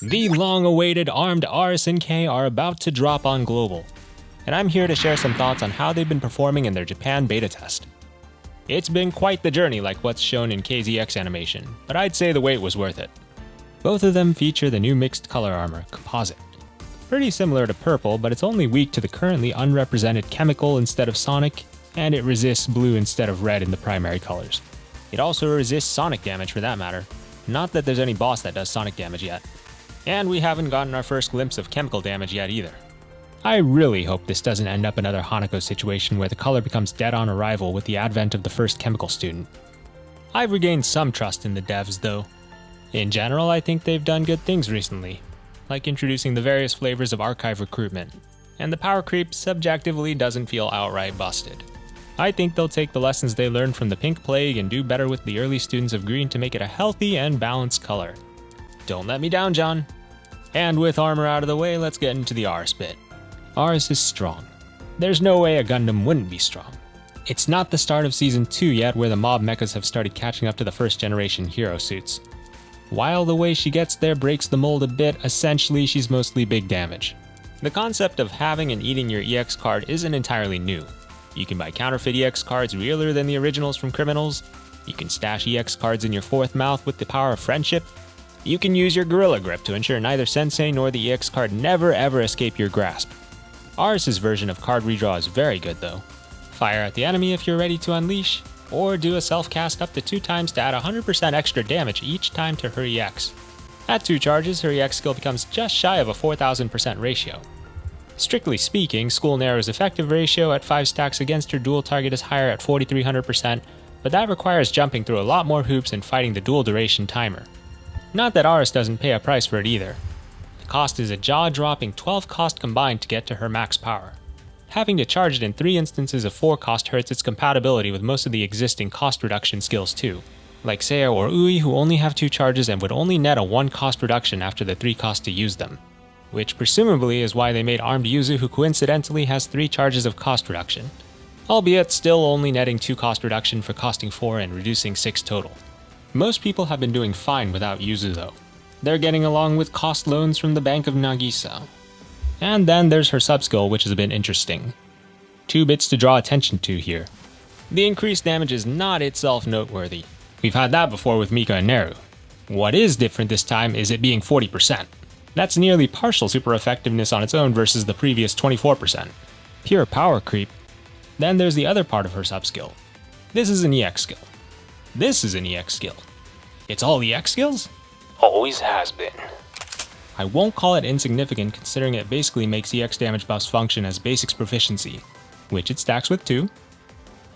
The long-awaited armed Aris and Kei are about to drop on Global, and I'm here to share some thoughts on how they've been performing in their Japan beta test. It's been quite the journey like what's shown in KZX animation, but I'd say the wait was worth it. Both of them feature the new mixed color armor, Composite. Pretty similar to purple, but it's only weak to the currently unrepresented chemical instead of sonic, and it resists blue instead of red in the primary colors. It also resists sonic damage for that matter. Not that there's any boss that does sonic damage yet. And we haven't gotten our first glimpse of chemical damage yet either. I really hope this doesn't end up another Hanako situation where the color becomes dead on arrival with the advent of the first chemical student. I've regained some trust in the devs though. In general, I think they've done good things recently, like introducing the various flavors of archive recruitment, and the power creep subjectively doesn't feel outright busted. I think they'll take the lessons they learned from the Pink Plague and do better with the early students of Green to make it a healthy and balanced color. Don't let me down, John. And with armor out of the way, let's get into the Aris bit. Aris is strong. There's no way a Gundam wouldn't be strong. It's not the start of Season 2 yet where the mob mechas have started catching up to the first generation hero suits. While the way she gets there breaks the mold a bit, essentially she's mostly big damage. The concept of having and eating your EX card isn't entirely new. You can buy counterfeit EX cards realer than the originals from criminals. You can stash EX cards in your fourth mouth with the power of friendship. You can use your Gorilla Grip to ensure neither Sensei nor the EX card never ever escape your grasp. Aris' version of card redraw is very good though. Fire at the enemy if you're ready to unleash, or do a self-cast up to 2 times to add 100% extra damage each time to her EX. At 2 charges, her EX skill becomes just shy of a 4000% ratio. Strictly speaking, School Nero's effective ratio at 5 stacks against her dual target is higher at 4300%, but that requires jumping through a lot more hoops and fighting the dual duration timer. Not that Aris doesn't pay a price for it either. The cost is a jaw-dropping 12 cost combined to get to her max power. Having to charge it in 3 instances of 4 cost hurts its compatibility with most of the existing cost reduction skills too, like Seiya or Ui who only have 2 charges and would only net a 1 cost reduction after the 3 cost to use them. Which presumably is why they made armed Yuzu who coincidentally has 3 charges of cost reduction, albeit still only netting 2 cost reduction for costing 4 and reducing 6 total. Most people have been doing fine without Yuzu though. They're getting along with cost loans from the Bank of Nagisa. And then there's her sub-skill, which is a bit interesting. 2 bits to draw attention to here. The increased damage is not itself noteworthy. We've had that before with Mika and Neru. What is different this time is it being 40%. That's nearly partial super effectiveness on its own versus the previous 24%. Pure power creep. Then there's the other part of her sub-skill. This is an EX skill. This is an EX skill. It's all EX skills? Always has been. I won't call it insignificant considering it basically makes EX damage buffs function as basics proficiency, which it stacks with too.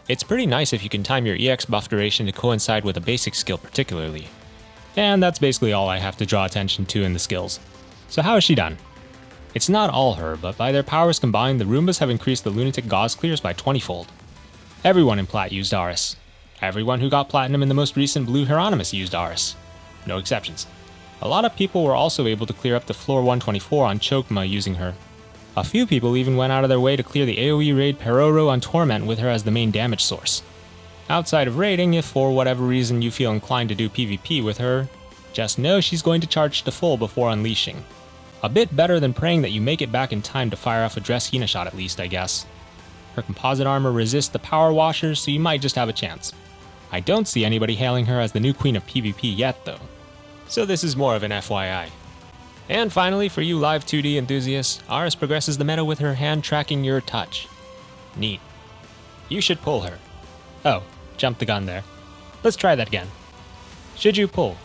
It's pretty nice if you can time your EX buff duration to coincide with a basic skill particularly. And that's basically all I have to draw attention to in the skills. So how has she done? It's not all her, but by their powers combined, the Roombas have increased the Lunatic Gauze clears by 20-fold. Everyone in Plat used Aris. Everyone who got Platinum in the most recent Blue Hieronymus used Aris. No exceptions. A lot of people were also able to clear up to floor 124 on Chokma using her. A few people even went out of their way to clear the AoE raid Peroro on Torment with her as the main damage source. Outside of raiding, if for whatever reason you feel inclined to do PvP with her, just know she's going to charge to full before unleashing. A bit better than praying that you make it back in time to fire off a Dress Hina shot at least, I guess. Her composite armor resists the power washers, so you might just have a chance. I don't see anybody hailing her as the new queen of PvP yet though. So this is more of an FYI. And finally, for you live 2D enthusiasts, Aris progresses the meta with her hand tracking your touch. Neat. You should pull her. Oh, jumped the gun there. Let's try that again. Should you pull?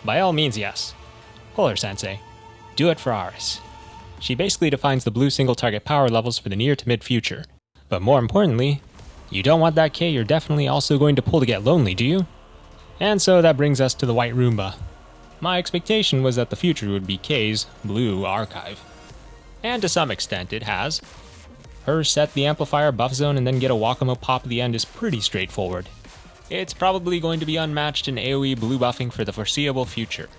By all means, yes. Pull her, Sensei. Do it for Aris. She basically defines the blue single target power levels for the near to mid future. But more importantly, you don't want that Kei you're definitely also going to pull to get lonely, do you? And so that brings us to the White Roomba. My expectation was that the future would be Kei's blue archive. And to some extent it has. Her set the amplifier buff zone and then get a Wakamo pop at the end is pretty straightforward. It's probably going to be unmatched in AoE blue buffing for the foreseeable future.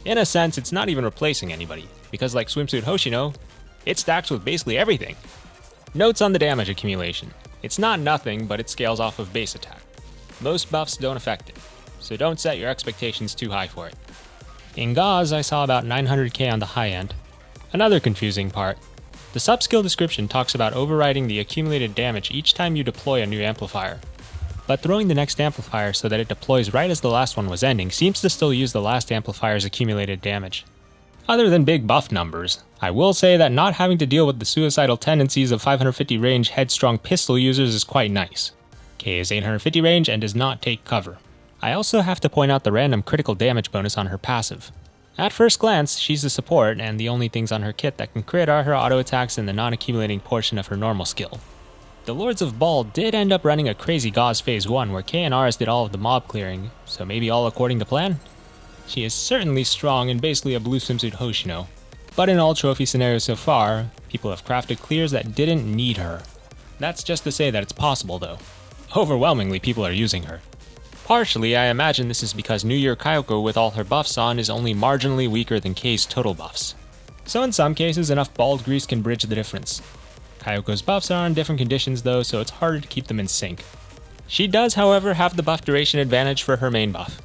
In a sense, it's not even replacing anybody, because like Swimsuit Hoshino, it stacks with basically everything. Notes on the damage accumulation. It's not nothing, but it scales off of base attack. Most buffs don't affect it, so don't set your expectations too high for it. In Gauze, I saw about 900k on the high end. Another confusing part. The sub-skill description talks about overriding the accumulated damage each time you deploy a new amplifier. But throwing the next amplifier so that it deploys right as the last one was ending seems to still use the last amplifier's accumulated damage. Other than big buff numbers, I will say that not having to deal with the suicidal tendencies of 550 range headstrong pistol users is quite nice. Kei is 850 range and does not take cover. I also have to point out the random critical damage bonus on her passive. At first glance, she's a support, and the only things on her kit that can crit are her auto attacks and the non-accumulating portion of her normal skill. The Lords of Ball did end up running a crazy Gauze Phase 1 where Kei and Aris did all of the mob clearing, so maybe all according to plan? She is certainly strong and basically a blue swimsuit Hoshino. But in all trophy scenarios so far, people have crafted clears that didn't need her. That's just to say that it's possible though. Overwhelmingly, people are using her. Partially, I imagine this is because New Year Kuroko with all her buffs on is only marginally weaker than Kei's total buffs. So in some cases, enough bald grease can bridge the difference. Kuroko's buffs are on different conditions though, so it's harder to keep them in sync. She does, however, have the buff duration advantage for her main buff.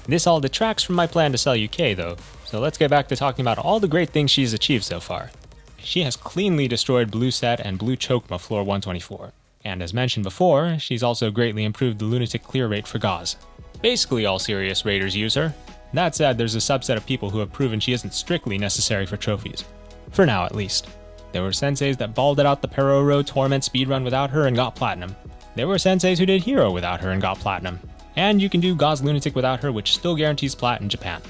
This all detracts from my plan to sell you Kei though, so let's get back to talking about all the great things she's achieved so far. She has cleanly destroyed Blue Set and Blue Chokma floor 124. And as mentioned before, she's also greatly improved the Lunatic clear rate for Gauze. Basically all serious raiders use her. That said, there's a subset of people who have proven she isn't strictly necessary for trophies. For now at least. There were senseis that balled out the Peroro Torment speedrun without her and got platinum. There were senseis who did Hero without her and got platinum. And you can do Gauze Lunatic without her, which still guarantees plat in Japan.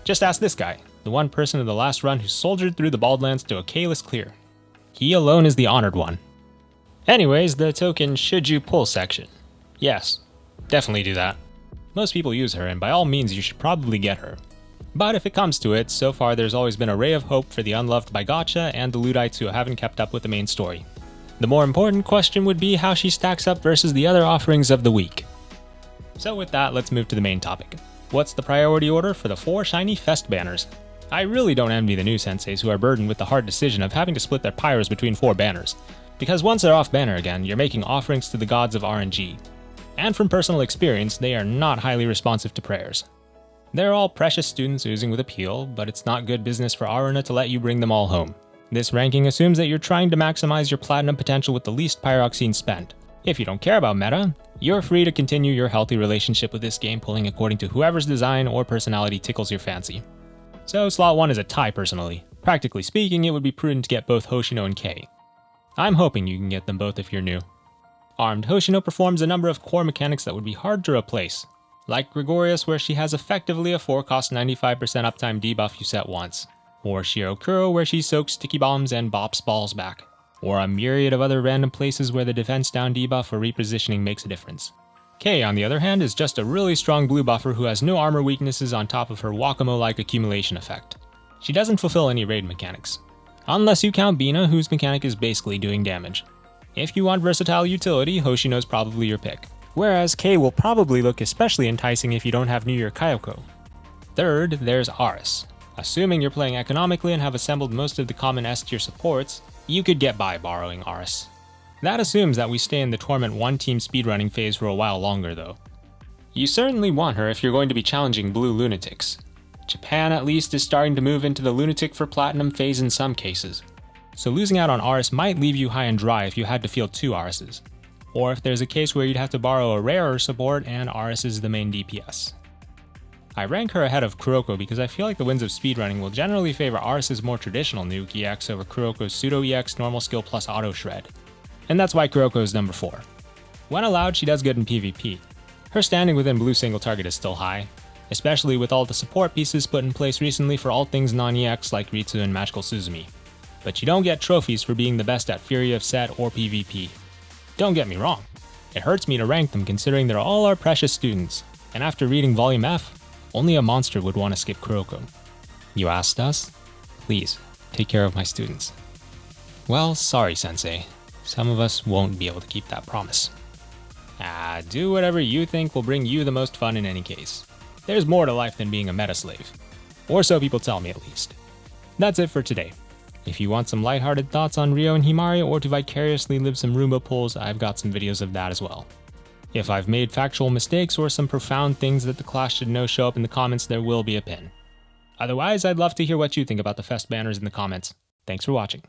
Just ask this guy, the one person in the last run who soldiered through the Baldlands to a Kei-less clear. He alone is the honored one. Anyways, the token should you pull section. Yes, definitely do that. Most people use her, and by all means you should probably get her. But if it comes to it, so far there's always been a ray of hope for the unloved by Gacha and the Luddites who haven't kept up with the main story. The more important question would be how she stacks up versus the other offerings of the week. So with that, let's move to the main topic. What's the priority order for the 4 shiny Fest banners? I really don't envy the new senseis who are burdened with the hard decision of having to split their pyros between 4 banners, because once they're off banner again, you're making offerings to the gods of RNG. And from personal experience, they are not highly responsive to prayers. They're all precious students oozing with appeal, but it's not good business for Aruna to let you bring them all home. This ranking assumes that you're trying to maximize your platinum potential with the least pyroxene spent. If you don't care about meta, you're free to continue your healthy relationship with this game pulling according to whoever's design or personality tickles your fancy. So slot 1 is a tie personally. Practically speaking, it would be prudent to get both Hoshino and Kei. I'm hoping you can get them both if you're new. Armed Hoshino performs a number of core mechanics that would be hard to replace, like Gregorius where she has effectively a 4-cost 95% uptime debuff you set once, or Shirokuro where she soaks sticky bombs and bops balls back, or a myriad of other random places where the defense down debuff or repositioning makes a difference. Kei, on the other hand, is just a really strong blue buffer who has no armor weaknesses on top of her Wakamo-like accumulation effect. She doesn't fulfill any raid mechanics. Unless you count Bina, whose mechanic is basically doing damage. If you want versatile utility, Hoshino's probably your pick. Whereas Kei will probably look especially enticing if you don't have New Year Kuroko. Third, there's Aris. Assuming you're playing economically and have assembled most of the common S-tier supports, you could get by borrowing Aris. That assumes that we stay in the Torment 1-team speedrunning phase for a while longer though. You certainly want her if you're going to be challenging blue lunatics. Japan at least is starting to move into the lunatic for platinum phase in some cases. So losing out on Aris might leave you high and dry if you had to field 2 Arises. Or if there's a case where you'd have to borrow a rarer support and Aris is the main DPS. I rank her ahead of Kuroko because I feel like the winds of speedrunning will generally favor Aris' more traditional nuke EX over Kuroko's pseudo EX normal skill plus auto shred. And that's why Kuroko is number 4. When allowed, she does good in PvP. Her standing within blue single target is still high, especially with all the support pieces put in place recently for all things non-EX like Ritsu and Magical Suzumi. But you don't get trophies for being the best at Fury of Set or PvP. Don't get me wrong, it hurts me to rank them considering they're all our precious students, and after reading Volume F, only a monster would want to skip Kuroko. You asked us? Please, take care of my students. Well, sorry sensei, some of us won't be able to keep that promise. Do whatever you think will bring you the most fun in any case. There's more to life than being a meta slave. Or so people tell me at least. That's it for today. If you want some lighthearted thoughts on Ryo and Himari or to vicariously live some Roomba pulls, I've got some videos of that as well. If I've made factual mistakes or some profound things that the class should know show up in the comments, there will be a pin. Otherwise, I'd love to hear what you think about the Fest banners in the comments. Thanks for watching.